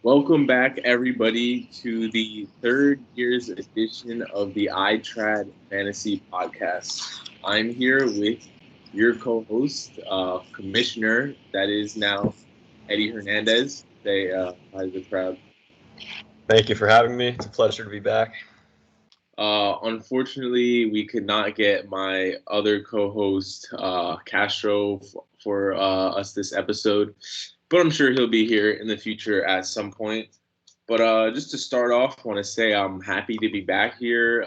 Welcome back, everybody, to the third year's edition of the ITRAD Fantasy Podcast. I'm here with your co-host, Commissioner, that is now Eddie Hernandez. Say hi to the crowd. Thank you for having me. It's a pleasure to be back. Unfortunately, we could not get my other co-host, Castro, for us this episode, but I'm sure he'll be here in the future at some point. But just to start off, I want to say I'm happy to be back here.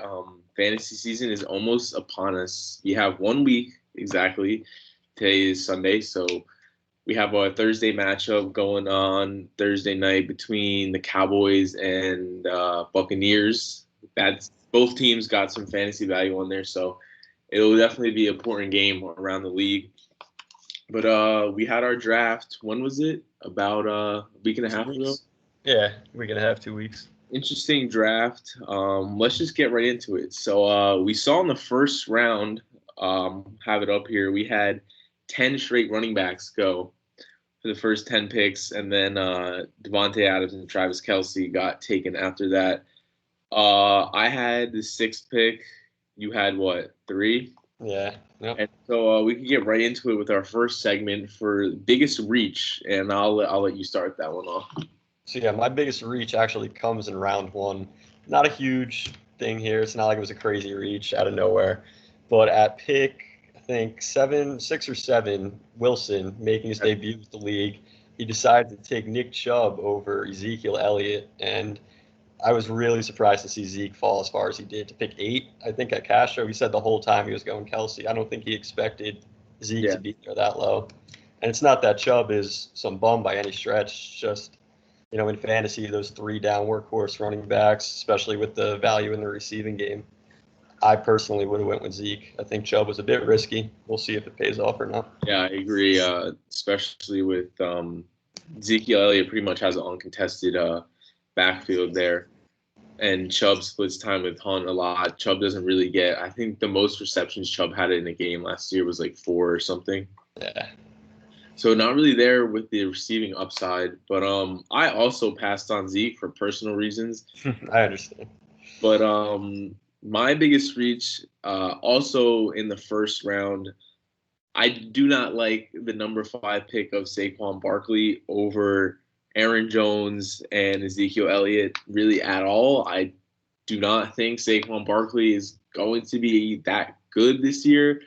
Fantasy season is almost upon us. We have 1 week exactly. Today is Sunday, so we have a Thursday matchup going on Thursday night between the Cowboys and Buccaneers. That's both teams got some fantasy value on there, so it'll definitely be an important game around the league. But we had our draft. When was it? About a week and a half ago? Yeah, week and a half, 2 weeks. Interesting draft. Let's just get right into it. So we saw in the first round, have it up here, we had 10 straight running backs go for the first 10 picks, and then Devontae Adams and Travis Kelce got taken after that. I had the 6th pick. You had what, 3? Yeah. Yep. And so we can get right into it with our first segment for biggest reach, and I'll let you start that one off. So yeah, my biggest reach actually comes in round 1. Not a huge thing here. It's not like it was a crazy reach out of nowhere. But at pick, I think 6 or 7, Wilson making his debut with the league, he decided to take Nick Chubb over Ezekiel Elliott, and I was really surprised to see Zeke fall as far as he did to pick 8. I think at Castro, he said the whole time he was going Kelce. I don't think he expected Zeke to be there that low. And it's not that Chubb is some bum by any stretch. It's just, in fantasy, those 3 down workhorse running backs, especially with the value in the receiving game, I personally would have went with Zeke. I think Chubb was a bit risky. We'll see if it pays off or not. Yeah, I agree, especially with Ezekiel Elliott pretty much has an uncontested backfield there. And Chubb splits time with Hunt a lot. Chubb doesn't really get – I think the most receptions Chubb had in a game last year was like 4 or something. Yeah. So not really there with the receiving upside. But I also passed on Zeke for personal reasons. I understand. But my biggest reach, also in the first round, I do not like the number 5 pick of Saquon Barkley over Aaron Jones and Ezekiel Elliott really at all. I do not think Saquon Barkley is going to be that good this year.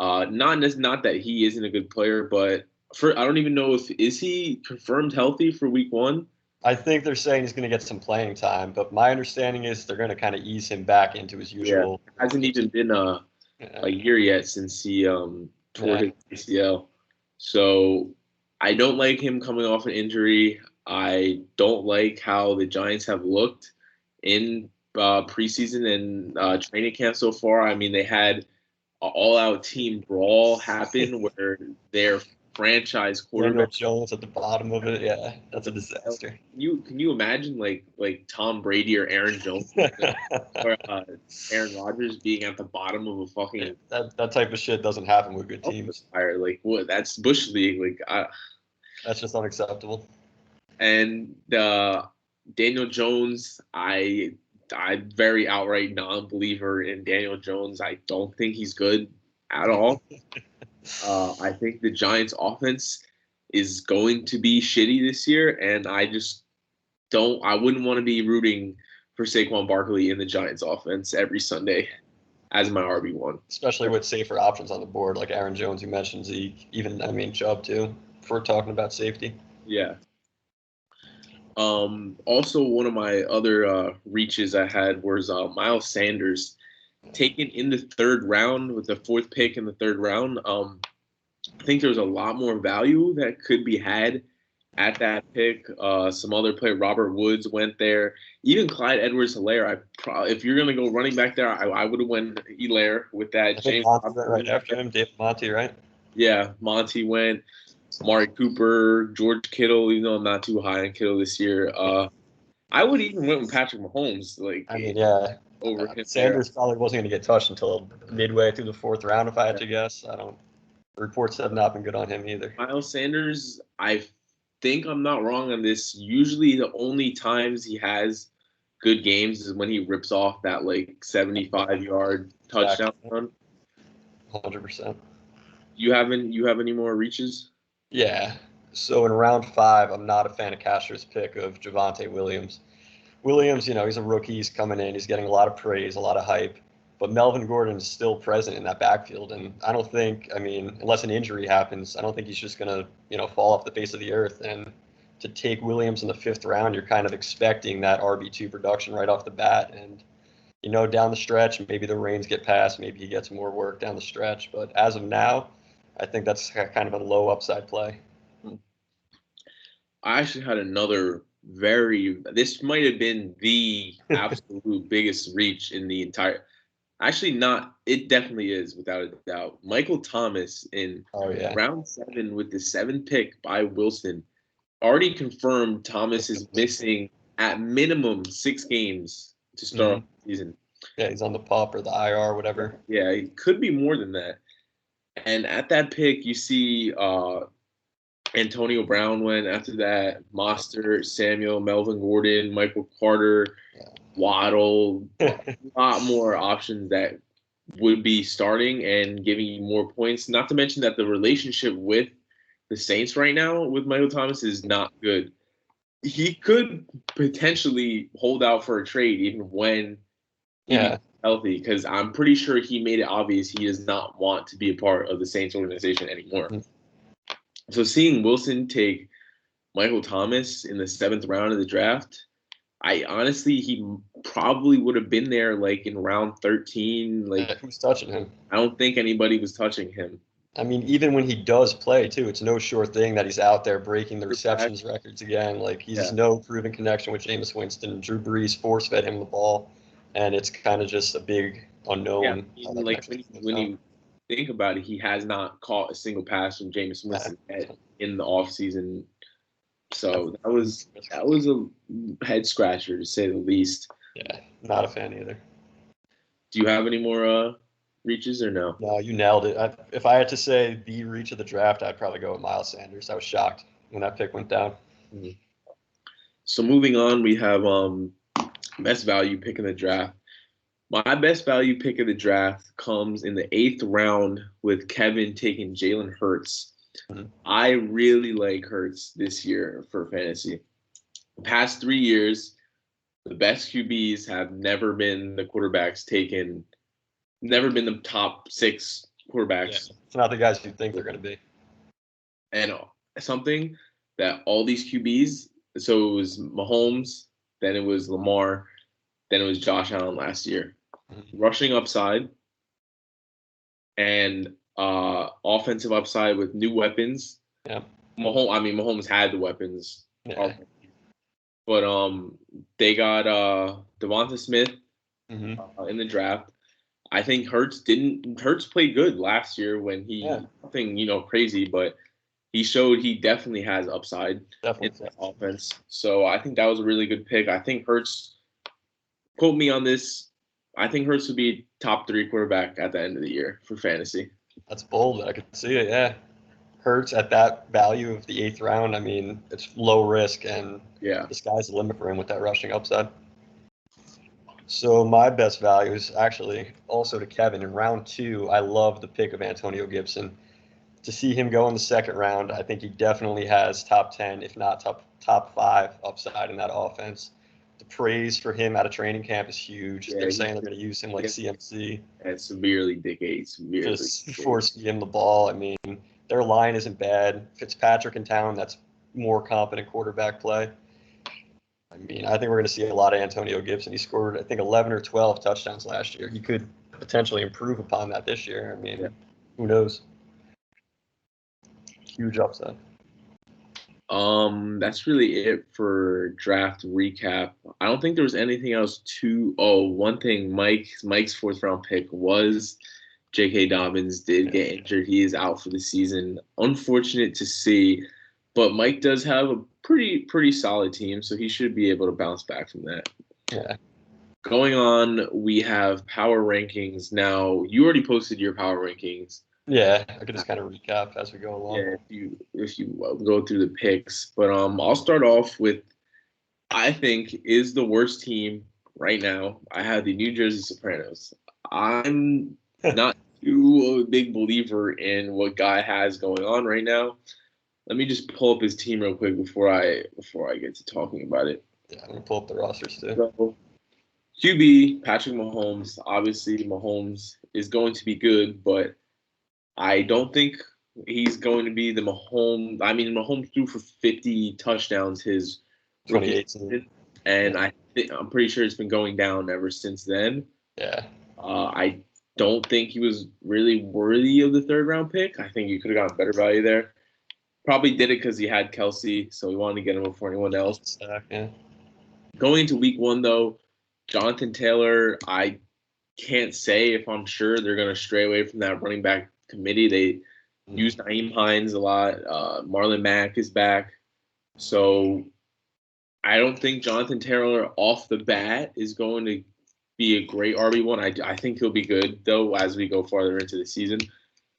Not that he isn't a good player, but I don't even know is he confirmed healthy for week 1? I think they're saying he's going to get some playing time, but my understanding is they're going to kind of ease him back into his usual. Yeah, it hasn't even been a year yet since he tore his ACL. So I don't like him coming off an injury. I don't like how the Giants have looked in preseason and training camp so far. I mean, they had an all-out team brawl happen where their franchise quarterback Jones at the bottom of it. Yeah, that's a disaster. Can you imagine like Tom Brady or Aaron Jones or Aaron Rodgers being at the bottom of a fucking that type of shit doesn't happen with good teams. Like what? That's Bush League. That's just unacceptable. And Daniel Jones, I'm very outright non-believer in Daniel Jones. I don't think he's good at all. I think the Giants' offense is going to be shitty this year, and I wouldn't want to be rooting for Saquon Barkley in the Giants' offense every Sunday as my RB1. Especially with safer options on the board, like Aaron Jones, you mentioned, Zeke, Chubb too, if we're talking about safety. Yeah. Also, one of my other reaches I had was Miles Sanders, taken in the 3rd round with the 4th pick in the 3rd round. I think there's a lot more value that could be had at that pick. Some other player, Robert Woods, went there. Even Clyde Edwards-Helaire. If you're gonna go running back there, I would have went Helaire with that. I think Monty went right after him. David Monty, right? Yeah, Monty went. Amari Cooper, George Kittle. Even though I'm not too high on Kittle this year, I would even went with Patrick Mahomes. over him. Sanders probably wasn't going to get touched until midway through the fourth round, if I had to guess. Reports have not been good on him either. Miles Sanders, I think I'm not wrong on this. Usually the only times he has good games is when he rips off that like 75-yard touchdown run. 100%. You have any more reaches? Yeah. So in round 5, I'm not a fan of Castro's pick of Javonte Williams. Williams, he's a rookie. He's coming in. He's getting a lot of praise, a lot of hype. But Melvin Gordon is still present in that backfield. And I don't think, unless an injury happens, I don't think he's just going to, fall off the face of the earth. And to take Williams in the 5th round, you're kind of expecting that RB2 production right off the bat. And, down the stretch, maybe the reins get passed. Maybe he gets more work down the stretch. But as of now, I think that's kind of a low upside play. I actually had another this might have been the absolute biggest reach in the entire. Actually, not. It definitely is, without a doubt. Michael Thomas in round 7 with the 7th pick by Wilson. Already confirmed Thomas is missing at minimum 6 games to start the season. Yeah, he's on the PUP or the IR, whatever. Yeah, it could be more than that. And at that pick, you see Antonio Brown went after that, Mostert, Samuel, Melvin Gordon, Michael Carter, Waddle, a lot more options that would be starting and giving you more points. Not to mention that the relationship with the Saints right now with Michael Thomas is not good. He could potentially hold out for a trade even when he's healthy, because I'm pretty sure he made it obvious he does not want to be a part of the Saints organization anymore. So seeing Wilson take Michael Thomas in the 7th round of the draft, he probably would have been there like in round 13. Like, who's touching him? I don't think anybody was touching him. Even when he does play too, it's no sure thing that he's out there breaking the receptions records again. Like, he's no proven connection with Jameis Winston. Drew Brees force-fed him the ball, and it's kind of just a big unknown. Yeah, when you think about it, he has not caught a single pass from Jameis Winston in the offseason. So that was a head scratcher, to say the least. Yeah, not a fan either. Do you have any more reaches or no? No, you nailed it. If I had to say the reach of the draft, I'd probably go with Miles Sanders. I was shocked when that pick went down. So moving on, we have best value pick in the draft. My best value pick of the draft comes in the 8th round with Kevin taking Jalen Hurts. I really like Hurts this year for fantasy. The past 3 years, the best QBs have never been the quarterbacks taken, never been the top 6 quarterbacks. Yeah, it's not the guys you think they're going to be. And something that all these QBs, so it was Mahomes, then it was Lamar, then it was Josh Allen last year. Rushing upside and offensive upside with new weapons. Yeah. Mahomes had the weapons. Yeah. But they got Devonta Smith in the draft. I think Hurts played good last year when nothing crazy, but he showed he definitely has upside in the offense. So I think that was a really good pick. I think Hurts, quote me on this, I think Hurts would be top 3 quarterback at the end of the year for fantasy. That's bold. I could see it, yeah. Hurts at that value of the 8th round, it's low risk, and the sky's the limit for him with that rushing upside. So my best value is actually also to Kevin. In round 2, I love the pick of Antonio Gibson. To see him go in the 2nd round, I think he definitely has top 10, if not top 5 upside in that offense. The praise for him out of training camp is huge. They're saying they're going to use him like CMC. And severely dictate. Just force him the ball. Their line isn't bad. Fitzpatrick in town, that's more competent quarterback play. I think we're going to see a lot of Antonio Gibson. He scored, I think, 11 or 12 touchdowns last year. He could potentially improve upon that this year. Who knows? Huge upside. That's really it for draft recap. I don't think there was anything else one thing, Mike's 4th round pick was J.K. Dobbins did get injured. He is out for the season. Unfortunate to see, but Mike does have a pretty solid team, so he should be able to bounce back from that. Yeah. going on, we have power rankings. Now, you already posted your power rankings. Yeah, I could just kind of recap as we go along. Yeah, if you go through the picks, but I'll start off with I think is the worst team right now. I have the New Jersey Sopranos. I'm not too a big believer in what Guy has going on right now. Let me just pull up his team real quick before I get to talking about it. Yeah, I'm gonna pull up the rosters too. So, QB Patrick Mahomes. Obviously, Mahomes is going to be good, but I don't think he's going to be the Mahomes. I mean, Mahomes threw for 50 touchdowns his rookie 2018. season, and I'm pretty sure it's been going down ever since then. Yeah. I don't think he was really worthy of the third round pick. I think you could have gotten better value there. Probably did it because he had Kelsey, so he wanted to get him before anyone else. Yeah. Going into week one, though, Jonathan Taylor, I can't say if I'm sure they're going to stray away from that running back committee. They use Naeem Hines a lot. Marlon Mack is back. So I don't think Jonathan Taylor off the bat is going to be a great RB1. I think he'll be good, though, as we go farther into the season.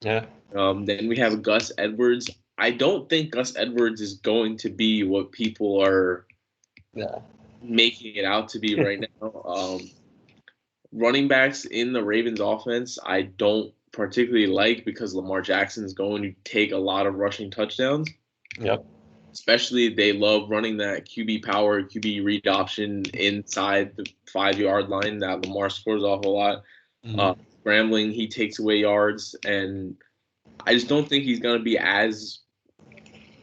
Yeah. Then we have Gus Edwards. I don't think Gus Edwards is going to be what people are making it out to be right now. Running backs in the Ravens offense, I don't particularly like because Lamar Jackson is going to take a lot of rushing touchdowns. Yep. Especially they love running that QB power, QB read option inside the 5-yard line that Lamar scores off a lot. Scrambling, he takes away yards, and I just don't think he's going to be as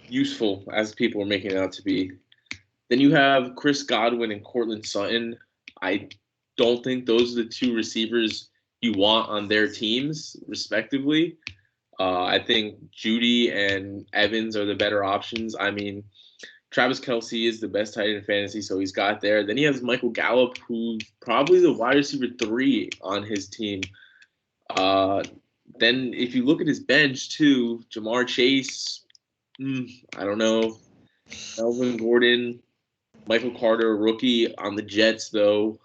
useful as people are making it out to be. Then you have Chris Godwin and Cortland Sutton. I don't think those are the two receivers you want on their teams, respectively. I think Judy and Evans are the better options. I mean, Travis Kelce is the best tight end in fantasy, so he's got there. Then he has Michael Gallup, who's probably the wide receiver 3 on his team. Then if you look at his bench, too, Jamar Chase, I don't know. Melvin Gordon, Michael Carter, rookie on the Jets, though.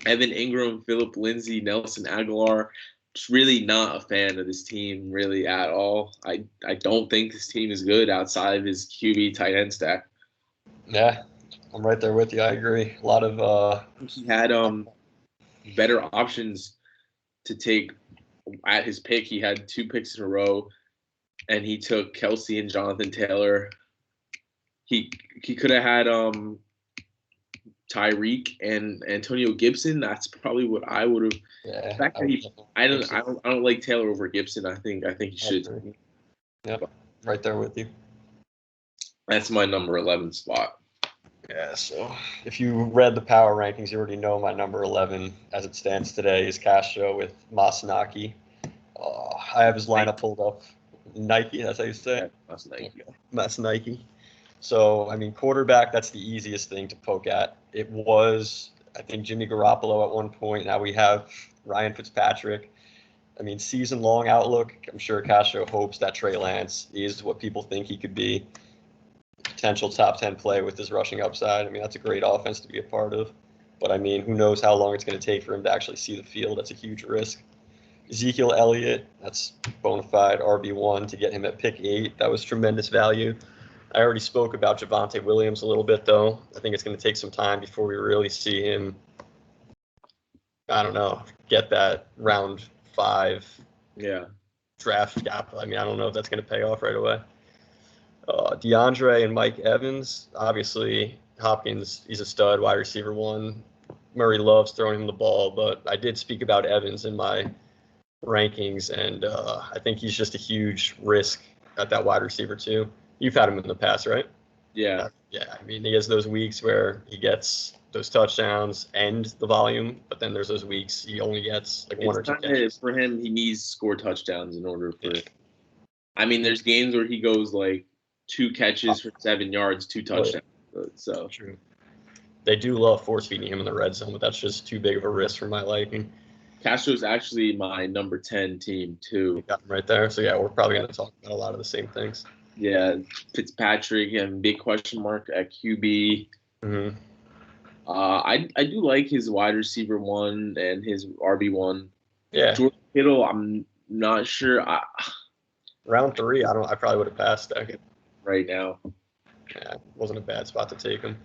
Evan Ingram, Philip Lindsay, Nelson Aguilar. Just really not a fan of this team, really, at all. I don't think this team is good outside of his QB tight end stack. Yeah, I'm right there with you. I agree. A lot of he had better options to take at his pick. He had 2 picks in a row, and he took Kelsey and Jonathan Taylor. He could have had Tyreek and Antonio Gibson. That's probably what I would have. Yeah. The fact that I don't like Taylor over Gibson. I think he should. Yep. Right there with you. That's my number 11 spot. Yeah, so if you read the power rankings, you already know my number 11 as it stands today is Castro with Masanaki. I have his lineup pulled up. Nike, that's how you say it? Masanaki. So, I mean, quarterback, that's the easiest thing to poke at. It was, I think, Jimmy Garoppolo at one point. Now we have Ryan Fitzpatrick. I mean, season-long outlook, I'm sure Castro hopes that Trey Lance is what people think he could be. Potential top 10 play with his rushing upside. I mean, that's a great offense to be a part of. But, I mean, who knows how long it's going to take for him to actually see the field. That's a huge risk. Ezekiel Elliott, that's bona fide RB1 to get him at pick 8. That was tremendous value. I already spoke about Javonte Williams a little bit, though. I think it's going to take some time before we really see him, I don't know, get that round 5 draft gap. I mean, I don't know if that's going to pay off right away. DeAndre and Mike Evans, obviously Hopkins, he's a stud, wide receiver 1. Murray loves throwing him the ball, but I did speak about Evans in my rankings, and I think he's just a huge risk at that wide receiver 2. You've had him in the past, right? Yeah. Yeah, I mean, he has those weeks where he gets those touchdowns and the volume, but then there's those weeks he only gets like 1 or 2 catches. For him, he needs to score touchdowns in order for I mean, there's games where he goes like 2 catches for 7 yards, 2 touchdowns. So true. They do love force feeding him in the red zone, but that's just too big of a risk for my liking. Castro's actually my number 10 team, too. You got him right there. So, yeah, we're probably going to talk about a lot of the same things. Yeah, Fitzpatrick and big question mark at QB. I do like his wide receiver one and his RB1. Yeah, George Kittle, I'm not sure round 3, I probably would have passed that. right now. Yeah, wasn't a bad spot to take him.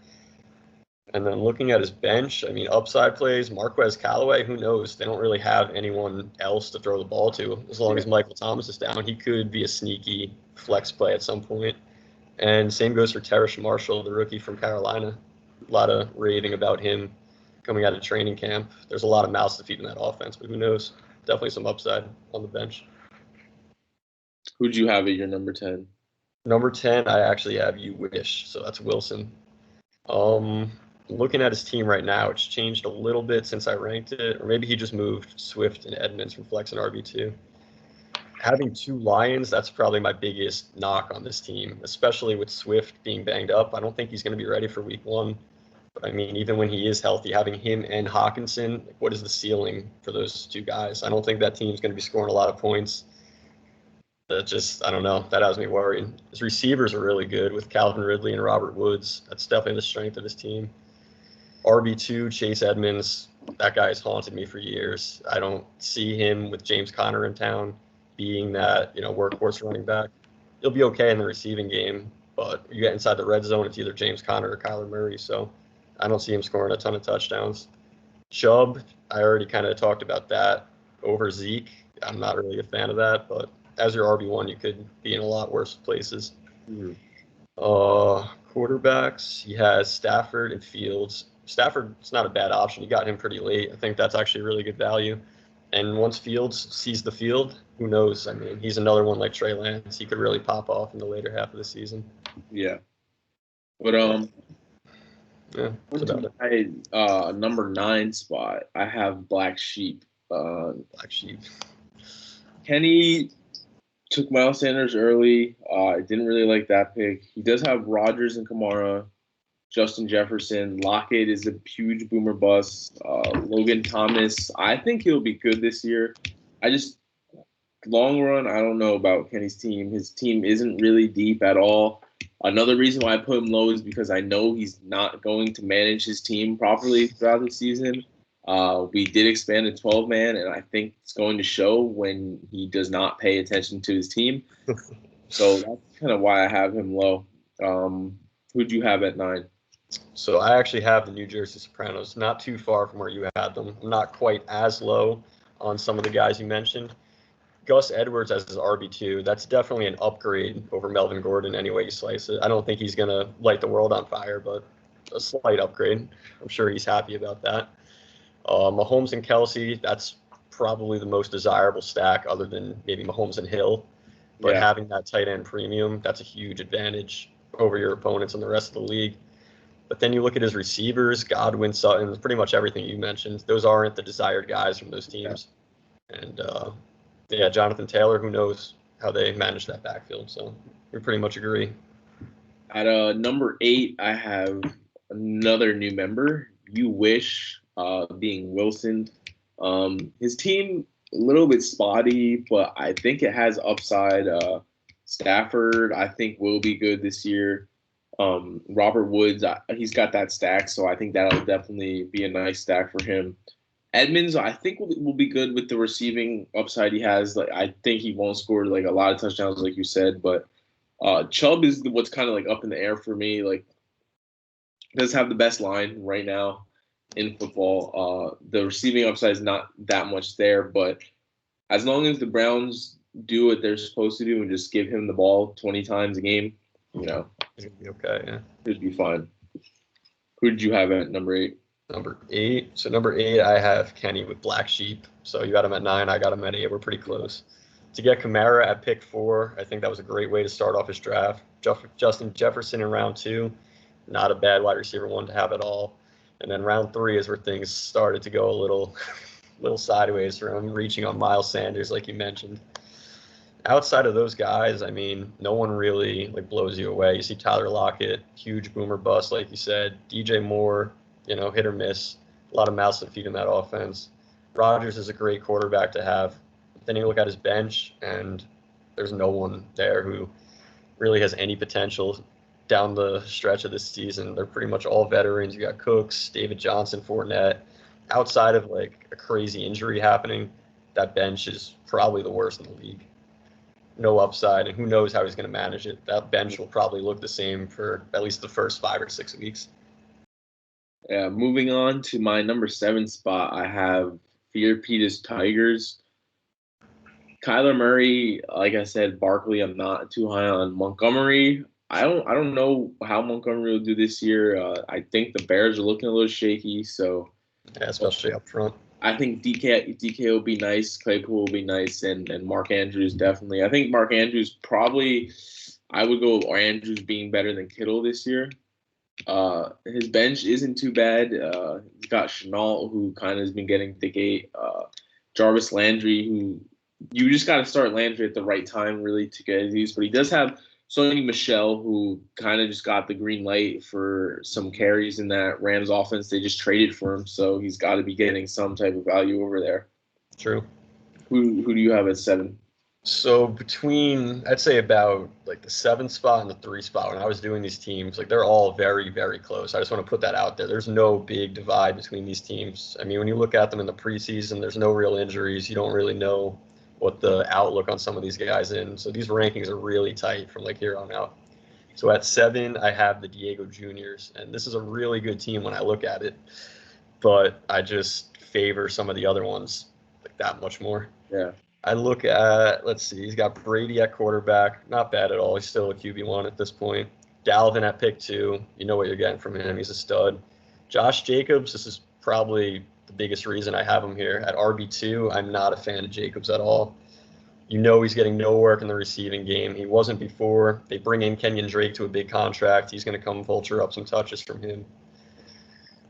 And then looking at his bench, I mean, upside plays, Marquez Callaway, who knows? They don't really have anyone else to throw the ball to. As long as Michael Thomas is down, he could be a sneaky flex play at some point. And same goes for Terrace Marshall, the rookie from Carolina. A lot of raving about him coming out of training camp. There's a lot of mouths to feed in that offense, but who knows? Definitely some upside on the bench. Who'd you have at your number 10? Number 10, I actually have You Wish, so that's Wilson. Looking at his team right now, it's changed a little bit since I ranked it, or maybe he just moved Swift and Edmonds from flex and RB2. Having 2 Lions, that's probably my biggest knock on this team, especially with Swift being banged up. I don't think he's going to be ready for week 1. But I mean, even when he is healthy, having him and Hawkinson, what is the ceiling for those 2 guys? I don't think that team's going to be scoring a lot of points. I don't know. That has me worried. His receivers are really good with Calvin Ridley and Robert Woods. That's definitely the strength of his team. RB2, Chase Edmonds, that guy has haunted me for years. I don't see him with James Conner in town being that, workhorse running back. He'll be okay in the receiving game, but you get inside the red zone, it's either James Conner or Kyler Murray, so I don't see him scoring a ton of touchdowns. Chubb, I already kind of talked about that. Over Zeke, I'm not really a fan of that, but as your RB1, you could be in a lot worse places. Quarterbacks, he has Stafford and Fields. Stafford's not a bad option. You got him pretty late. I think that's actually really good value. And once Fields sees the field, who knows? I mean, he's another one like Trey Lance. He could really pop off in the later half of the season. Yeah. But yeah, that's about it. Number 9 spot, I have Black Sheep. Black Sheep. Kenny took Miles Sanders early. I didn't really like that pick. He does have Rodgers and Kamara, Justin Jefferson. Lockett is a huge boomer bust. Logan Thomas, I think he'll be good this year. Long run, I don't know about Kenny's team. His team isn't really deep at all. Another reason why I put him low is because I know he's not going to manage his team properly throughout the season. We did expand to 12-man, and I think it's going to show when he does not pay attention to his team. So that's kind of why I have him low. Who'd you have at 9? So I actually have the New Jersey Sopranos, not too far from where you had them. I'm not quite as low on some of the guys you mentioned. Gus Edwards as his RB2, that's definitely an upgrade over Melvin Gordon any way you slice it. I don't think he's going to light the world on fire, but a slight upgrade. I'm sure he's happy about that. Mahomes and Kelsey, that's probably the most desirable stack other than maybe Mahomes and Hill. But having that tight end premium, that's a huge advantage over your opponents in the rest of the league. But then you look at his receivers, Godwin, Sutton, pretty much everything you mentioned. Those aren't the desired guys from those teams. And, Jonathan Taylor, who knows how they manage that backfield. So we pretty much agree. At number 8, I have another new member, You Wish, being Wilson. His team, a little bit spotty, but I think it has upside. Stafford, I think, will be good this year. Robert Woods, he's got that stack, so I think that'll definitely be a nice stack for him. Edmonds, I think will be good with the receiving upside he has. Like, I think he won't score like a lot of touchdowns, like you said, but Chubb is what's kind of like up in the air for me. Like, does have the best line right now in football. The receiving upside is not that much there, but as long as the Browns do what they're supposed to do and just give him the ball 20 times a game, it's gonna be okay. Yeah, it'd be fine. Who did you have at number 8? Number 8. So number 8, I have Kenny with Black Sheep. So you got him at 9. I got him at 8. We're pretty close. To get Kamara at pick 4, I think that was a great way to start off his draft. Justin Jefferson in round 2, not a bad wide receiver one to have at all. And then round 3 is where things started to go a little sideways for him, reaching on Miles Sanders, like you mentioned. Outside of those guys, I mean, no one really blows you away. You see Tyler Lockett, huge boomer bust, like you said. DJ Moore, hit or miss. A lot of mouths to feed in that offense. Rodgers is a great quarterback to have. Then you look at his bench, and there's no one there who really has any potential. down the stretch of this season. They're pretty much all veterans. You got Cooks, David Johnson, Fournette. Outside of like a crazy injury happening, that bench is probably the worst in the league. No upside, and who knows how he's going to manage it. That bench will probably look the same for at least the first 5 or 6 weeks. Yeah, moving on to my number 7 spot, I have Fear Peters Tigers. Kyler Murray, like I said, Barkley, I'm not too high on. Montgomery, I don't know how Montgomery will do this year. I think the Bears are looking a little shaky, so Yeah, especially up front. I think DK will be nice, Claypool will be nice, and Mark Andrews definitely. I think Mark Andrews probably, I would go with Andrews being better than Kittle this year. His bench isn't too bad. He's got Chenault, who kind of has been getting the gate. Jarvis Landry, who you just got to start Landry at the right time, really, to get these. But he does have Sony Michel, who kind of just got the green light for some carries in that Rams offense. They just traded for him, so he's got to be getting some type of value over there. True. Who do you have at 7? So between, I'd say about like the 7 spot and the 3 spot, when I was doing these teams, like they're all very, very close. I just want to put that out there. There's no big divide between these teams. I mean, when you look at them in the preseason, there's no real injuries. You don't really know what the outlook on some of these guys in. So these rankings are really tight from like here on out. So at 7, I have the Diego Juniors, and this is a really good team when I look at it, but I just favor some of the other ones like that much more. Yeah. I look at, let's see, he's got Brady at quarterback. Not bad at all. He's still a QB1 at this point. Dalvin at pick 2. You know what you're getting from him. He's a stud. Josh Jacobs, this is probably the biggest reason I have him here. At RB2, I'm not a fan of Jacobs at all. You know he's getting no work in the receiving game. He wasn't before. They bring in Kenyon Drake to a big contract. He's going to come vulture up some touches from him.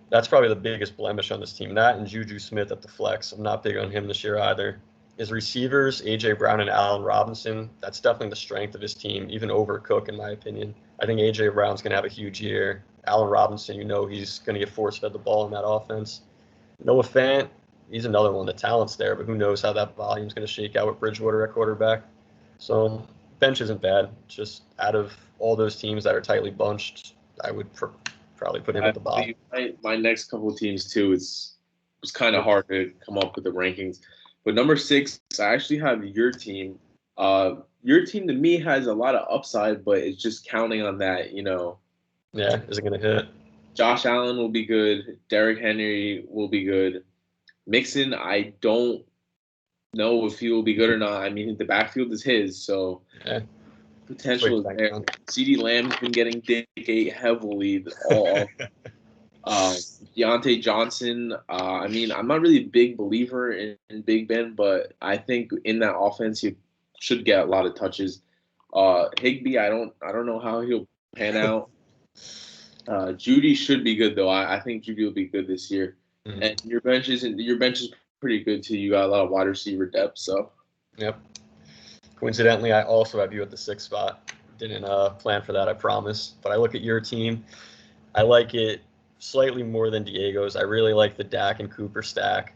That's probably the biggest blemish on this team. That and Juju Smith at the flex. I'm not big on him this year either. His receivers, A.J. Brown and Allen Robinson, that's definitely the strength of his team, even over Cook, in my opinion. I think A.J. Brown's going to have a huge year. Allen Robinson, you know he's going to get force-fed the ball in that offense. Noah Fant, he's another one. The talent's there, but who knows how that volume's going to shake out with Bridgewater at quarterback. So bench isn't bad. Just out of all those teams that are tightly bunched, I would probably put him at the bottom. My next couple of teams, too, it was kind of hard to come up with the rankings. But number 6, I actually have your team. Your team, to me, has a lot of upside, but it's just counting on that, you know. Yeah, is it going to hit? Josh Allen will be good. Derrick Henry will be good. Mixon, I don't know if he will be good or not. I mean, the backfield is his, so potential is there. CeeDee Lamb's been getting Dick heavily all Deontay Johnson, I mean, I'm not really a big believer in Big Ben, but I think in that offense he should get a lot of touches. Higbee, I don't know how he'll pan out. Judy should be good though. I think Judy will be good this year. Mm-hmm. And your bench is pretty good too. You got a lot of wide receiver depth, so. Yep. Coincidentally, I also have you at the 6th spot. Didn't plan for that, I promise. But I look at your team. I like it slightly more than Diego's. I really like the Dak and Cooper stack.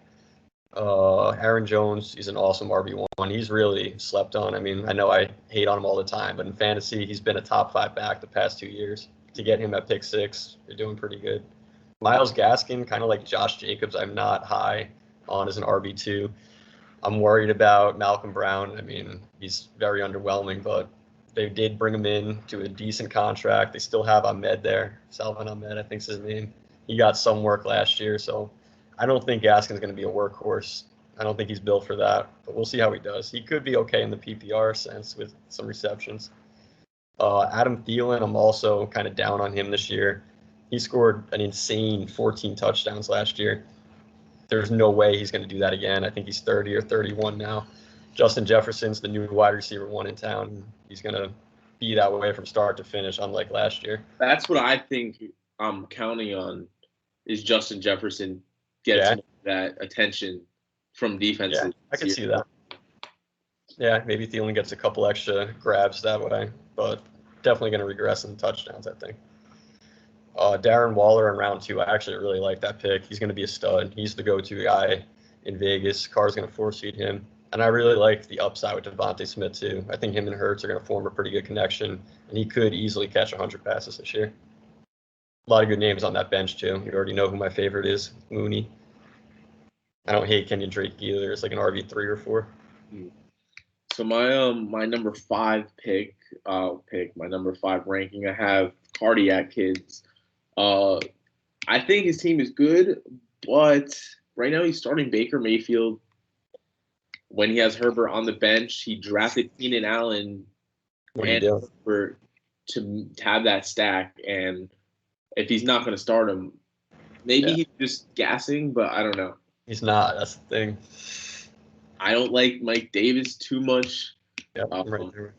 Aaron Jones, he's an awesome RB1. He's really slept on. I mean, I know I hate on him all the time, but in fantasy, he's been a top 5 back the past 2 years. To get him at pick 6, you're doing pretty good. Myles Gaskin, kind of like Josh Jacobs, I'm not high on as an RB2. I'm worried about Malcolm Brown. I mean, he's very underwhelming, but they did bring him in to a decent contract. They still have Ahmed there. Salvin Ahmed, I think's his name. He got some work last year, so I don't think Gaskin's going to be a workhorse. I don't think he's built for that, but we'll see how he does. He could be okay in the PPR sense with some receptions. Adam Thielen, I'm also kind of down on him this year. He scored an insane 14 touchdowns last year. There's no way he's going to do that again. I think he's 30 or 31 now. Justin Jefferson's the new wide receiver 1 in town. He's going to be that way from start to finish, unlike last year. That's what I think I'm counting on, is Justin Jefferson gets that attention from defenses. Yeah, I can see that. Yeah, maybe Thielen gets a couple extra grabs that way, but definitely going to regress in touchdowns, I think. Darren Waller in round 2, I actually really like that pick. He's going to be a stud. He's the go-to guy in Vegas. Carr's going to force feed him. And I really like the upside with Devontae Smith, too. I think him and Hurts are going to form a pretty good connection, and he could easily catch 100 passes this year. A lot of good names on that bench, too. You already know who my favorite is, Mooney. I don't hate Kenyon Drake either. It's like an RB3 or 4. So my number 5 my number 5 ranking, I have Cardiac Kids. I think his team is good, but right now he's starting Baker Mayfield. When he has Herbert on the bench, he drafted Keenan Allen and Herbert to have that stack. And if he's not going to start him, maybe he's just gassing, but I don't know. He's not. That's the thing. I don't like Mike Davis too much. Yep, right there.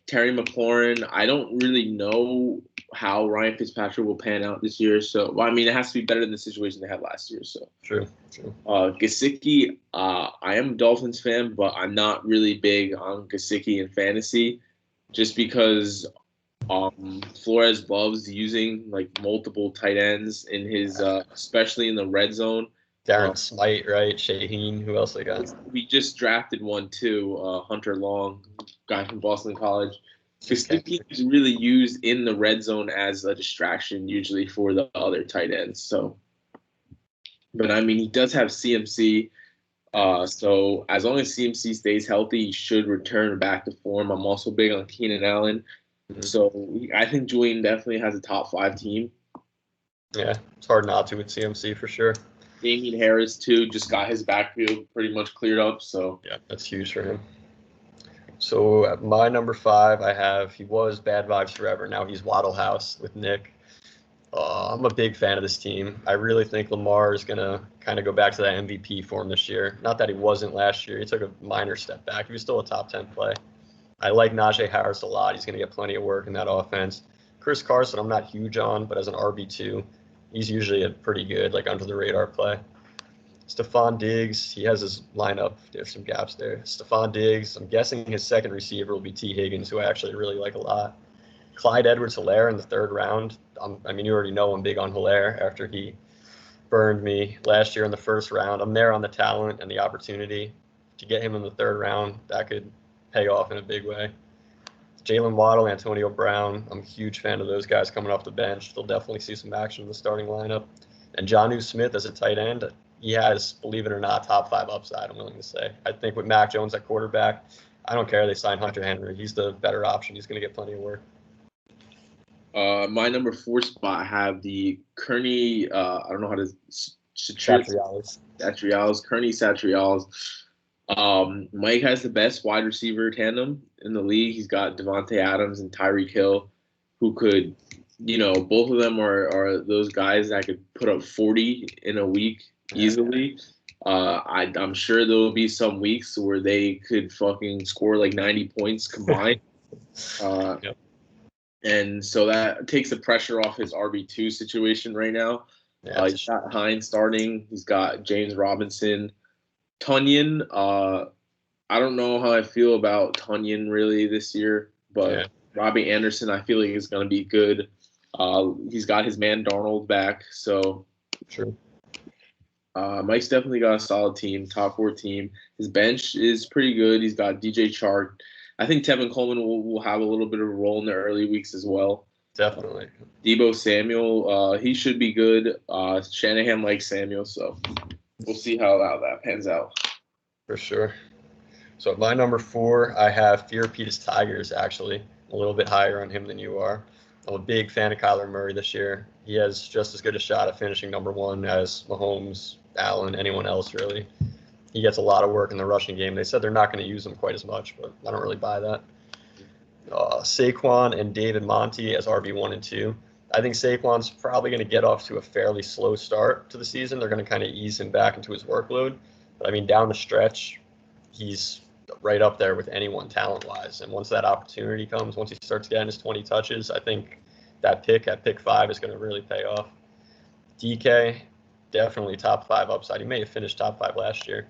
Terry McLaurin, I don't really know how Ryan Fitzpatrick will pan out this year. So, well, I mean, it has to be better than the situation they had last year. So, true. Gesicki, I am a Dolphins fan, but I'm not really big on Gesicki in fantasy, just because Flores loves using like multiple tight ends in his, especially in the red zone. Darren Smite, right? Shaheen, who else they got? We just drafted one too, Hunter Long, guy from Boston College. Gesicki is really used in the red zone as a distraction, usually for the other tight ends. So, but I mean, he does have CMC. So as long as CMC stays healthy, he should return back to form. I'm also big on Keenan Allen. Mm-hmm. So I think Julian definitely has a top 5 team. Yeah, it's hard not to with CMC for sure. Damian Harris, too, just got his backfield pretty much cleared up. So yeah, that's huge for him. So at my number 5, he was Bad Vibes Forever. Now he's Waddle House with Nick. I'm a big fan of this team. I really think Lamar is going to kind of go back to that MVP form this year. Not that he wasn't last year. He took a minor step back. He was still a top 10 play. I like Najee Harris a lot. He's going to get plenty of work in that offense. Chris Carson, I'm not huge on, but as an RB2, he's usually a pretty good, like, under-the-radar play. Stephon Diggs, he has his lineup. There's some gaps there. Stephon Diggs, I'm guessing his second receiver will be T. Higgins, who I actually really like a lot. Clyde Edwards-Helaire in the 3rd round. I mean, you already know I'm big on Helaire after he burned me last year in the 1st round. I'm there on the talent and the opportunity. To get him in the 3rd round, that could pay off in a big way. Jalen Waddle, Antonio Brown, I'm a huge fan of those guys coming off the bench. They'll definitely see some action in the starting lineup. And Jonnu Smith as a tight end, he has, believe it or not, top 5 upside, I'm willing to say. I think with Mac Jones at quarterback, I don't care. They signed Hunter Henry. He's the better option. He's going to get plenty of work. My number 4 spot, I have the Kearney, I don't know how to Satriales. Kearney Satriales. Mike has the best wide receiver tandem in the league. He's got Devontae Adams and Tyreek Hill, who could, both of them are those guys that could put up 40 in a week easily. I'm sure there will be some weeks where they could fucking score like 90 points combined. Yep. And so that takes the pressure off his RB2 situation right now. Yeah, he's got Hines starting. He's got James Robinson. Tunyon, I don't know how I feel about Tunyon really this year, but Robbie Anderson, I feel like is going to be good. He's got his man Darnold back, so true. Mike's definitely got a solid team, top 4 team. His bench is pretty good. He's got DJ Chark. I think Tevin Coleman will have a little bit of a role in the early weeks as well. Definitely. Deebo Samuel, he should be good. Shanahan likes Samuel, so we'll see how that pans out. For sure. So at my number 4, I have Fear Pete's Tigers, actually. A little bit higher on him than you are. I'm a big fan of Kyler Murray this year. He has just as good a shot at finishing number 1 as Mahomes, Allen, anyone else, really. He gets a lot of work in the rushing game. They said they're not going to use him quite as much, but I don't really buy that. Saquon and David Monty as RB1 and 2. I think Saquon's probably going to get off to a fairly slow start to the season. They're going to kind of ease him back into his workload. But, I mean, down the stretch, he's right up there with anyone talent-wise. And once that opportunity comes, once he starts getting his 20 touches, I think that pick at pick 5 is going to really pay off. DK, definitely top 5 upside. He may have finished top 5 last year.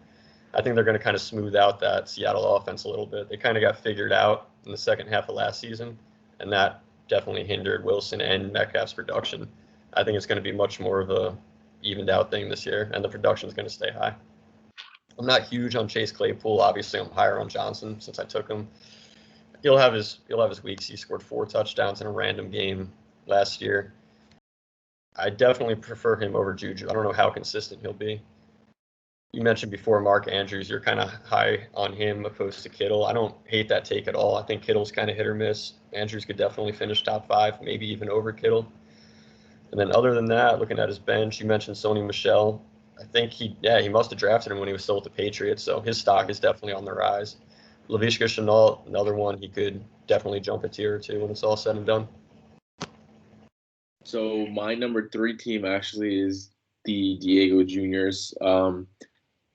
I think they're going to kind of smooth out that Seattle offense a little bit. They kind of got figured out in the second half of last season, and that definitely hindered Wilson and Metcalf's production. I think it's going to be much more of a evened out thing this year, and the production is going to stay high. I'm not huge on Chase Claypool. Obviously, I'm higher on Johnson since I took him. He'll have his weeks. He scored 4 touchdowns in a random game last year. I definitely prefer him over Juju. I don't know how consistent he'll be. You mentioned before Mark Andrews. You're kind of high on him opposed to Kittle. I don't hate that take at all. I think Kittle's kind of hit or miss. Andrews could definitely finish top 5, maybe even over Kittle. And then other than that, looking at his bench, you mentioned Sony Michel. I think he must have drafted him when he was still with the Patriots, so his stock is definitely on the rise. Laviska Shenault, another one, he could definitely jump a tier or 2 when it's all said and done. So my number 3 team actually is the Diego Juniors.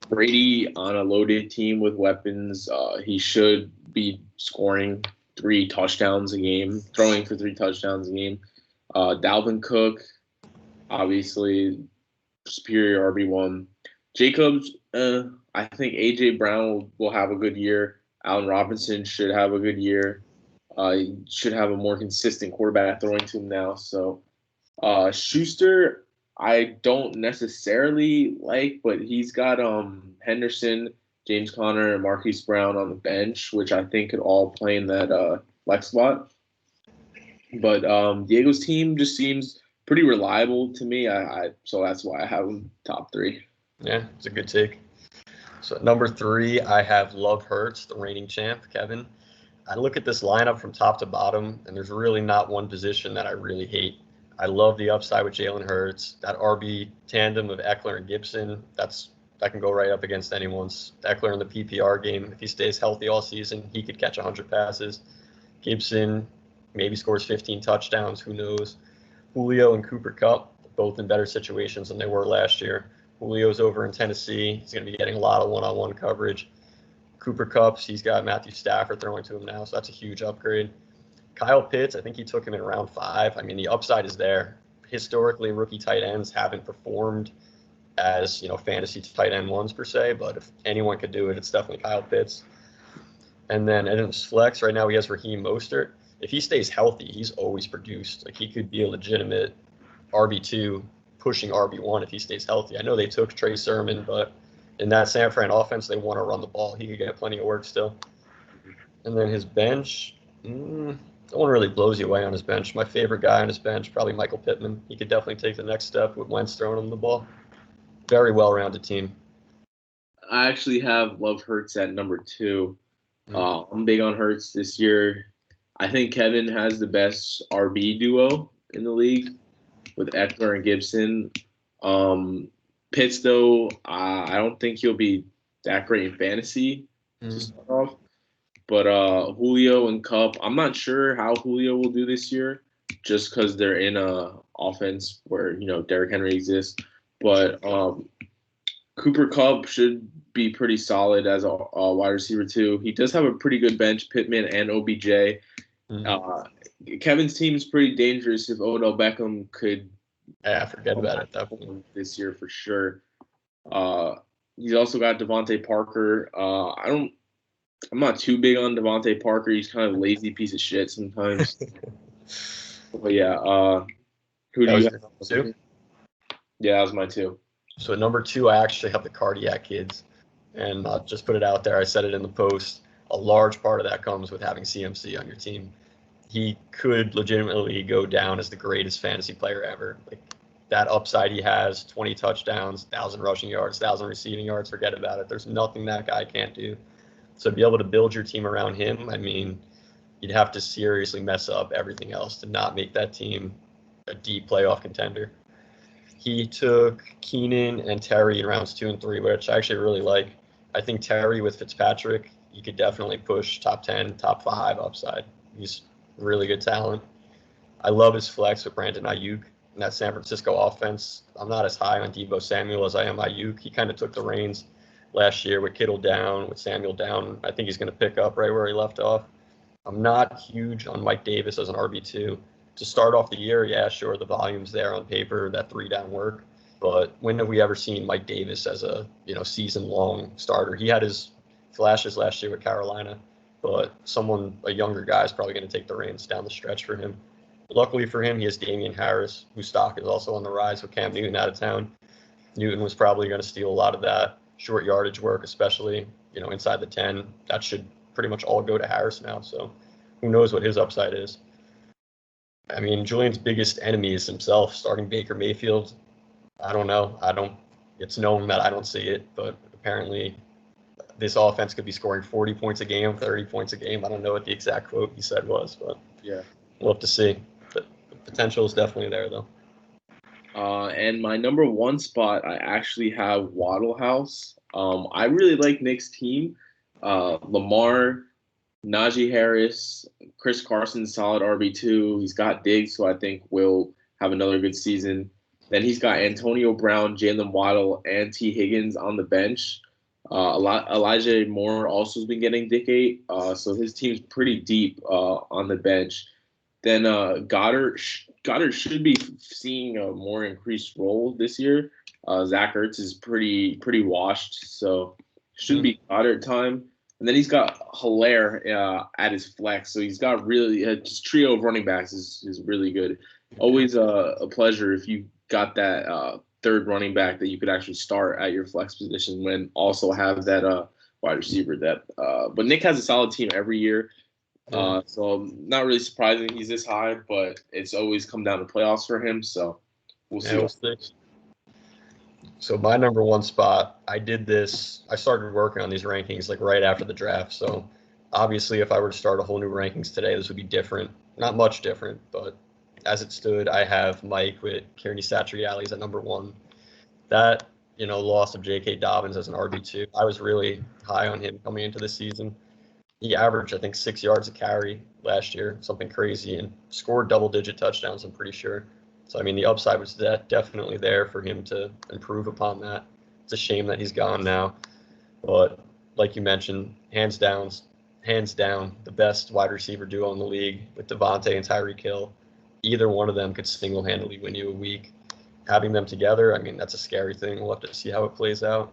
Brady on a loaded team with weapons. He should be scoring 3 touchdowns a game, throwing for 3 touchdowns a game. Dalvin Cook, obviously superior RB1. Jacobs, I think A.J. Brown will have a good year. Allen Robinson should have a good year. He should have a more consistent quarterback throwing to him now. So Schuster, I don't necessarily like, but he's got Henderson, James Conner, and Marquise Brown on the bench, which I think could all play in that flex spot. But Diego's team just seems pretty reliable to me. So that's why I have him top 3. Yeah, it's a good take. So at number 3, I have Love Hurts, the reigning champ, Kevin. I look at this lineup from top to bottom, and there's really not one position that I really hate. I love the upside with Jalen Hurts. That RB tandem of Eckler and Gibson, that can go right up against anyone's. Eckler in the PPR game, if he stays healthy all season, he could catch 100 passes. Gibson maybe scores 15 touchdowns, who knows. Julio and Cooper Kupp, both in better situations than they were last year. Julio's over in Tennessee. He's going to be getting a lot of one-on-one coverage. Cooper Kupp, he's got Matthew Stafford throwing to him now, so that's a huge upgrade. Kyle Pitts, I think he took him in round 5. I mean, the upside is there. Historically, rookie tight ends haven't performed as, fantasy tight end ones per se, but if anyone could do it, it's definitely Kyle Pitts. And then in his flex, right now he has Raheem Mostert. If he stays healthy, he's always produced. Like, he could be a legitimate RB2, pushing RB1 if he stays healthy. I know they took Trey Sermon, but in that San Fran offense, they want to run the ball. He could get plenty of work still. And then his bench, no one really blows you away on his bench. My favorite guy on his bench, probably Michael Pittman. He could definitely take the next step with Wentz throwing him the ball. Very well-rounded team. I actually have Love Hurts at number 2. I'm big on Hurts this year. I think Kevin has the best RB duo in the league with Eckler and Gibson. Pitts, though, I don't think he'll be that great in fantasy to start off. But Julio and Kupp, I'm not sure how Julio will do this year just because they're in a offense where, Derrick Henry exists. But Cooper Kupp should be pretty solid as a wide receiver, too. He does have a pretty good bench, Pittman and OBJ. Kevin's team is pretty dangerous if Odell Beckham could. Yeah, forget about it. Definitely. This year for sure. He's also got Devontae Parker. I'm not too big on Devontae Parker. He's kind of a lazy piece of shit sometimes. But yeah, who do you have? 2? Yeah, that was my 2. So at number 2, I actually have the Cardiac Kids. And I'll just put it out there. I said it in the post. A large part of that comes with having CMC on your team. He could legitimately go down as the greatest fantasy player ever. Like, that upside he has, 20 touchdowns, 1,000 rushing yards, 1,000 receiving yards, forget about it. There's nothing that guy can't do. So to be able to build your team around him, I mean, you'd have to seriously mess up everything else to not make that team a deep playoff contender. He took Keenan and Terry in rounds 2 and 3, which I actually really like. I think Terry with Fitzpatrick, you could definitely push top 10, top 5 upside. He's really good talent. I love his flex with Brandon Ayuk in that San Francisco offense. I'm not as high on Deebo Samuel as I am Ayuk. He kind of took the reins last year with Kittle down, with Samuel down. I think he's going to pick up right where he left off. I'm not huge on Mike Davis as an RB2. To start off the year, yeah, sure, the volume's there on paper, that 3-down work. But when have we ever seen Mike Davis as a season-long starter? He had his flashes last year with Carolina, but a younger guy is probably going to take the reins down the stretch for him. Luckily for him, he has Damian Harris, whose stock is also on the rise with Cam Newton out of town. Newton was probably going to steal a lot of that. short yardage work, especially, inside the 10. That should pretty much all go to Harris now. So who knows what his upside is. I mean, Julian's biggest enemy is himself, starting Baker Mayfield. I don't know. It's known that I don't see it, but apparently this offense could be scoring 40 points a game, 30 points a game. I don't know what the exact quote he said was, but yeah, we'll have to see. The potential is definitely there, though. And my number one spot, I actually have Waddle House. I really like Nick's team. Lamar, Najee Harris, Chris Carson, solid RB2. He's got Diggs, who I think will have another good season. Then he's got Antonio Brown, Jalen Waddle, and T. Higgins on the bench. Elijah Moore also has been getting decade, so his team's pretty deep on the bench. Then Goddard should be seeing a more increased role this year. Zach Ertz is pretty washed, so should be Goddard time. And then he's got Hilaire at his flex, so he's got really his trio of running backs is really good. Always a pleasure if you got that third running back that you could actually start at your flex position when also have that wide receiver depth. But Nick has a solid team every year. So not really surprising he's this high, but it's always come down to playoffs for him. So we'll see. So my number one spot, I started working on these rankings like right after the draft. So obviously if I were to start a whole new rankings today, this would be different. Not much different, but as it stood, I have Mike with Kearney Satriales at number one. That, loss of J.K. Dobbins as an RB2, I was really high on him coming into this season. He averaged, I think, 6 yards a carry last year, something crazy, and scored double-digit touchdowns, I'm pretty sure. So, I mean, the upside was definitely there for him to improve upon that. It's a shame that he's gone now. But like you mentioned, hands down, the best wide receiver duo in the league with Devontae and Tyreek Hill. Either one of them could single-handedly win you a week. Having them together, I mean, that's a scary thing. We'll have to see how it plays out.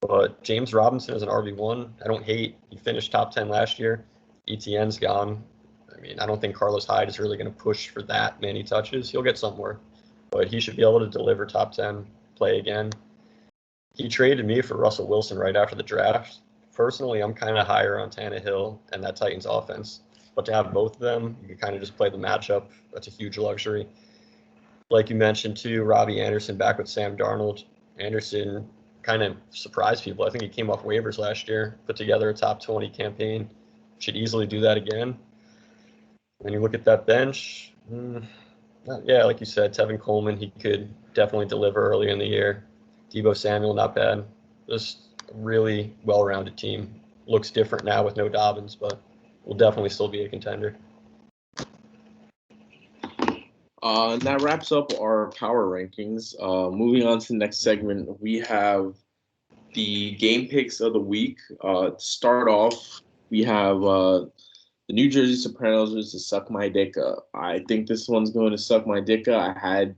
But James Robinson is an RB1. I don't hate. He finished top 10 last year. ETN's gone. I mean, I don't think Carlos Hyde is really going to push for that many touches. He'll get somewhere. But he should be able to deliver top 10, play again. He traded me for Russell Wilson right after the draft. Personally, I'm kind of higher on Tannehill and that Titans offense. But to have both of them, you can kind of just play the matchup. That's a huge luxury. Like you mentioned, too, Robbie Anderson back with Sam Darnold. Anderson kind of surprised people. I think he came off waivers last year, put together a top 20 campaign. Should easily do that again. When you look at that bench, like you said, Tevin Coleman, he could definitely deliver early in the year. Deebo Samuel, not bad. Just a really well-rounded team. Looks different now with no Dobbins, but will definitely still be a contender. And that wraps up our power rankings. Moving on to the next segment, we have the game picks of the week. To start off, we have the New Jersey Sopranos versus Suck My Dicka. I think this one's going to Suck My Dicka. I had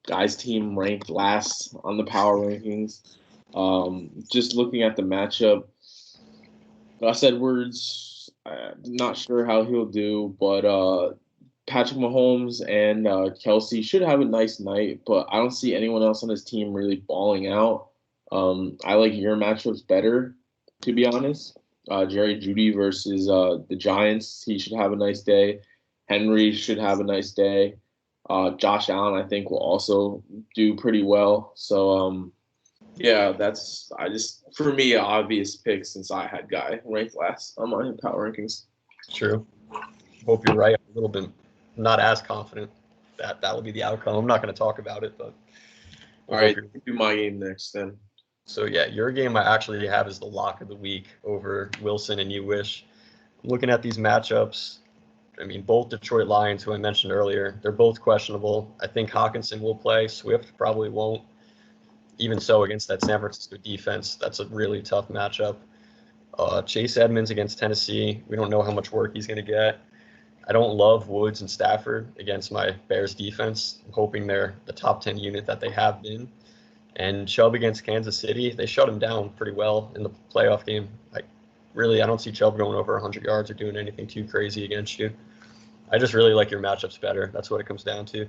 Guy's team ranked last on the power rankings. Just looking at the matchup, Gus Edwards, not sure how he'll do, but Patrick Mahomes and Kelsey should have a nice night, but I don't see anyone else on his team really balling out. I like your matchups better, to be honest. Jerry Jeudy versus the Giants, he should have a nice day. Henry should have a nice day. Josh Allen, I think, will also do pretty well. So, that's for me, an obvious pick since I had Guy ranked last on my power rankings. True. Hope you're right a little bit. Not as confident that will be the outcome. I'm not going to talk about it, but all right, do my game next then. So your game I actually have is the lock of the week over Wilson and You Wish. Looking at these matchups, I mean, both Detroit Lions, who I mentioned earlier, they're both questionable. I think Hawkinson will play. Swift probably won't. Even so, against that San Francisco defense, that's a really tough matchup. Chase Edmonds against Tennessee, we don't know how much work he's going to get. I don't love Woods and Stafford against my Bears defense. I'm hoping they're the top 10 unit that they have been. And Chubb against Kansas City, they shut him down pretty well in the playoff game. I don't see Chubb going over 100 yards or doing anything too crazy against you. I just really like your matchups better. That's what it comes down to.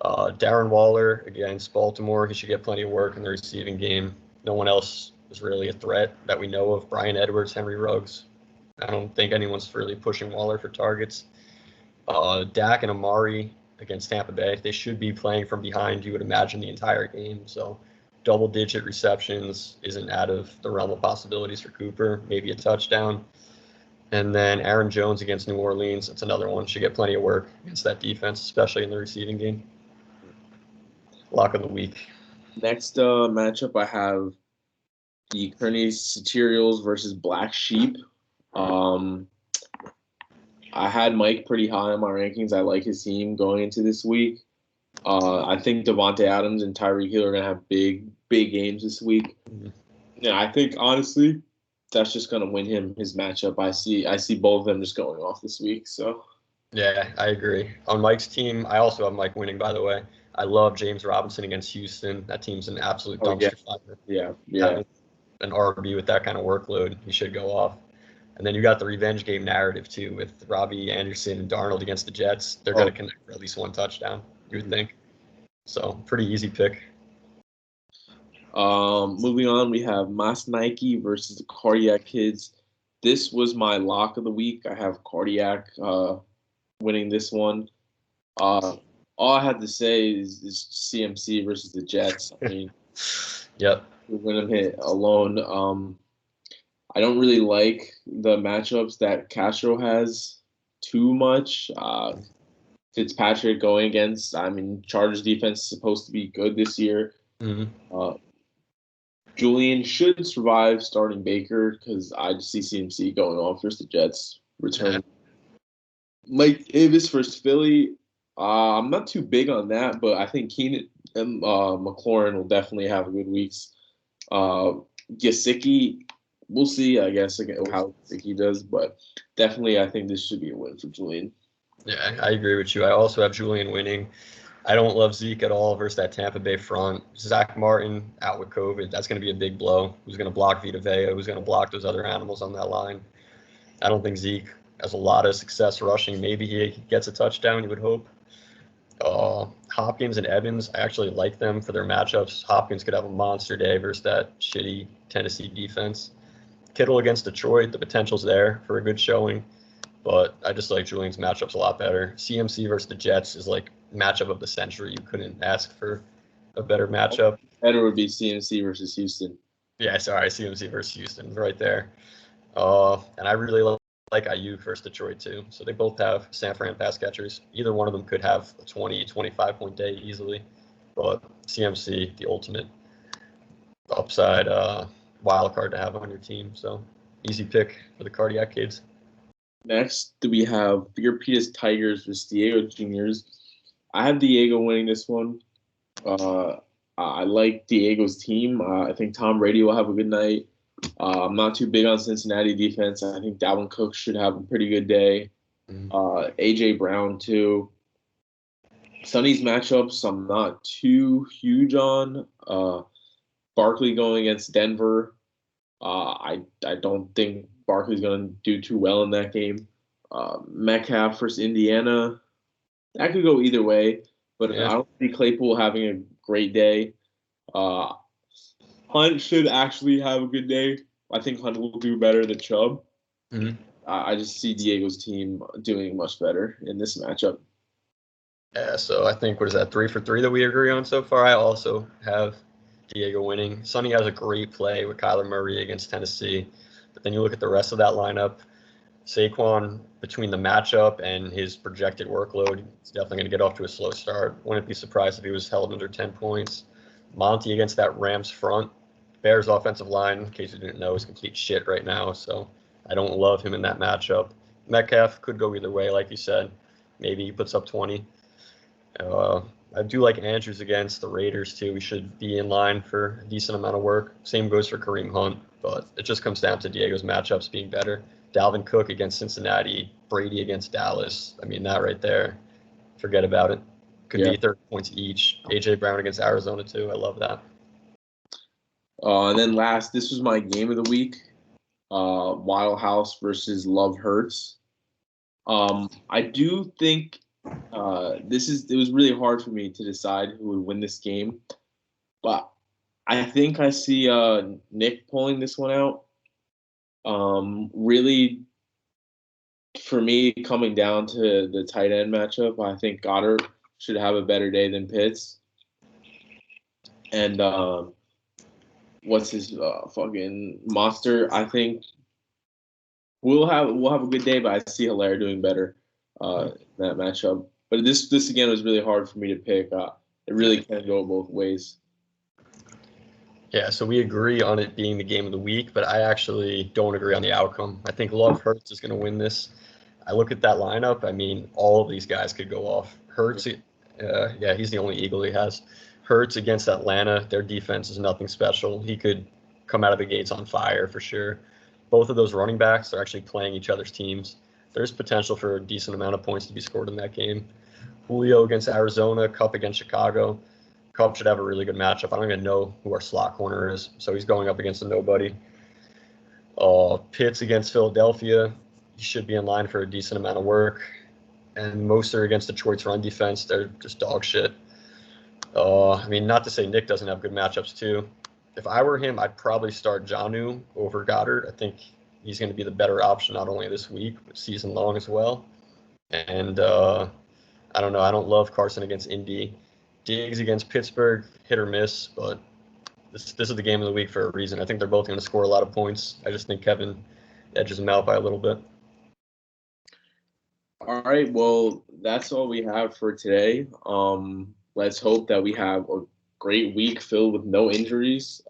Darren Waller against Baltimore, he should get plenty of work in the receiving game. No one else is really a threat that we know of. Brian Edwards, Henry Ruggs. I don't think anyone's really pushing Waller for targets. Dak and Amari against Tampa Bay, they should be playing from behind, you would imagine, the entire game. So double-digit receptions isn't out of the realm of possibilities for Cooper, maybe a touchdown. And then Aaron Jones against New Orleans, that's another one. Should get plenty of work against that defense, especially in the receiving game. Lock of the week. Next matchup, I have the Kearney Cereals versus Black Sheep. I had Mike pretty high on my rankings. I like his team going into this week. I think Devontae Adams and Tyreek Hill are going to have big games this week. Mhm. Yeah, I think, honestly, that's just going to win him his matchup. I see both of them just going off this week. So Yeah, I agree. On Mike's team, I also have Mike winning, by the way. I love James Robinson against Houston. That team's an absolute dumpster fire. yeah. Having an RB with that kind of workload, he should go off. And then you got the revenge game narrative, too, with Robbie Anderson and Darnold against the Jets. They're going to connect for at least one touchdown, you would think. So, pretty easy pick. Moving on, we have Mas Nike versus the Cardiac Kids. This was my lock of the week. I have Cardiac winning this one. All I have to say is CMC versus the Jets. I mean, Yep. when I'm hit alone, I don't really like the matchups that Castro has too much. Fitzpatrick going against, I mean, Chargers defense is supposed to be good this year. Mm-hmm. Julian should survive starting Baker because I just see CMC going off versus the Jets. Return. Yeah. Mike Davis versus Philly. I'm not too big on that, but I think Keenan and McLaurin will definitely have good weeks. Gesicki, we'll see, I guess, how Gesicki does, but definitely I think this should be a win for Julian. Yeah, I agree with you. I also have Julian winning. I don't love Zeke at all versus that Tampa Bay front. Zach Martin out with COVID. That's going to be a big blow. Who's going to block Vita Vea? Who's going to block those other animals on that line? I don't think Zeke has a lot of success rushing. Maybe he gets a touchdown, you would hope. Hopkins and Evans, I actually like them for their matchups. Hopkins could have a monster day versus that shitty Tennessee defense. Kittle against Detroit, the potential's there for a good showing, but I just like Julian's matchups a lot better. CMC versus the Jets is like matchup of the century. You couldn't ask for a better matchup. Better would be CMC versus Houston. Yeah, sorry, CMC versus Houston right there. And I really like Ayuk versus Detroit too. So they both have San Fran pass catchers. Either one of them could have a 20, 25-point day easily. But CMC, the ultimate upside wild card to have on your team. So easy pick for the Cardiac Kids. Next, we have Beer Peter's Tigers versus Diego Juniors. I have Diego winning this one. I like Diego's team. I think Tom Brady will have a good night. I'm not too big on Cincinnati defense. I think Dalvin Cook should have a pretty good day. A.J. Brown, too. Sonny's matchups, I'm not too huge on. Barkley going against Denver. I don't think Barkley's going to do too well in that game. Metcalf versus Indiana. That could go either way, but I don't see Claypool having a great day. Hunt should actually have a good day. I think Hunt will do better than Chubb. Mm-hmm. I just see Diego's team doing much better in this matchup. Yeah, so I think, what is that, 3 for 3 that we agree on so far? I also have Diego winning. Sonny has a great play with Kyler Murray against Tennessee. But then you look at the rest of that lineup. Saquon, between the matchup and his projected workload, he's definitely going to get off to a slow start. Wouldn't be surprised if he was held under 10 points. Monty against that Rams front. Bears offensive line, in case you didn't know, is complete shit right now. So I don't love him in that matchup. Metcalf could go either way, like you said. Maybe he puts up 20. I do like Andrews against the Raiders, too. We should be in line for a decent amount of work. Same goes for Kareem Hunt, but it just comes down to Diego's matchups being better. Dalvin Cook against Cincinnati, Brady against Dallas. I mean, that right there, forget about it. Could be 30 points each. A.J. Brown against Arizona, too. I love that. And then last, this was my game of the week. Wild House versus Love Hurts. I do think it was really hard for me to decide who would win this game, but I think I see Nick pulling this one out. Really, for me, coming down to the tight end matchup, I think Goddard should have a better day than Pitts. And what's his fucking monster? I think we'll have a good day, but I see Hilaire doing better in that matchup. But this again was really hard for me to pick. It really can go both ways. Yeah, so we agree on it being the game of the week, but I actually don't agree on the outcome. I think Love Hurts is going to win this. I look at that lineup. I mean, all of these guys could go off. Hurts, yeah, he's the only Eagle he has. Hurts against Atlanta, their defense is nothing special. He could come out of the gates on fire for sure. Both of those running backs are actually playing each other's teams. There's potential for a decent amount of points to be scored in that game. Julio against Arizona, Kupp against Chicago. Kupp should have a really good matchup. I don't even know who our slot corner is, so he's going up against a nobody. Pitts against Philadelphia. He should be in line for a decent amount of work. And Mostert against Detroit's run defense. They're just dog shit. I mean, not to say Nick doesn't have good matchups too. If I were him, I'd probably start Jonnu over Goddard. I think he's going to be the better option not only this week, but season long as well. And I don't know. I don't love Carson against Indy. Diggs against Pittsburgh, hit or miss, but this is the game of the week for a reason. I think they're both going to score a lot of points. I just think Kevin edges him out by a little bit. All right, well, that's all we have for today. Let's hope that we have a great week filled with no injuries.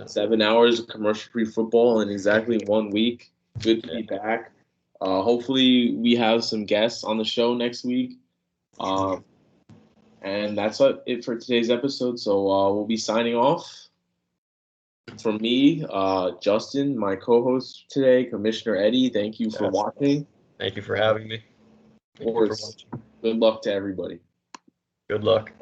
7 hours of commercial-free football in exactly 1 week. Good to be back. Hopefully, we have some guests on the show next week. And that's it for today's episode. So we'll be signing off. From me, Justin, my co-host today, Commissioner Eddie, thank you for watching. Thank you for having me. Of course. Good luck to everybody. Good luck.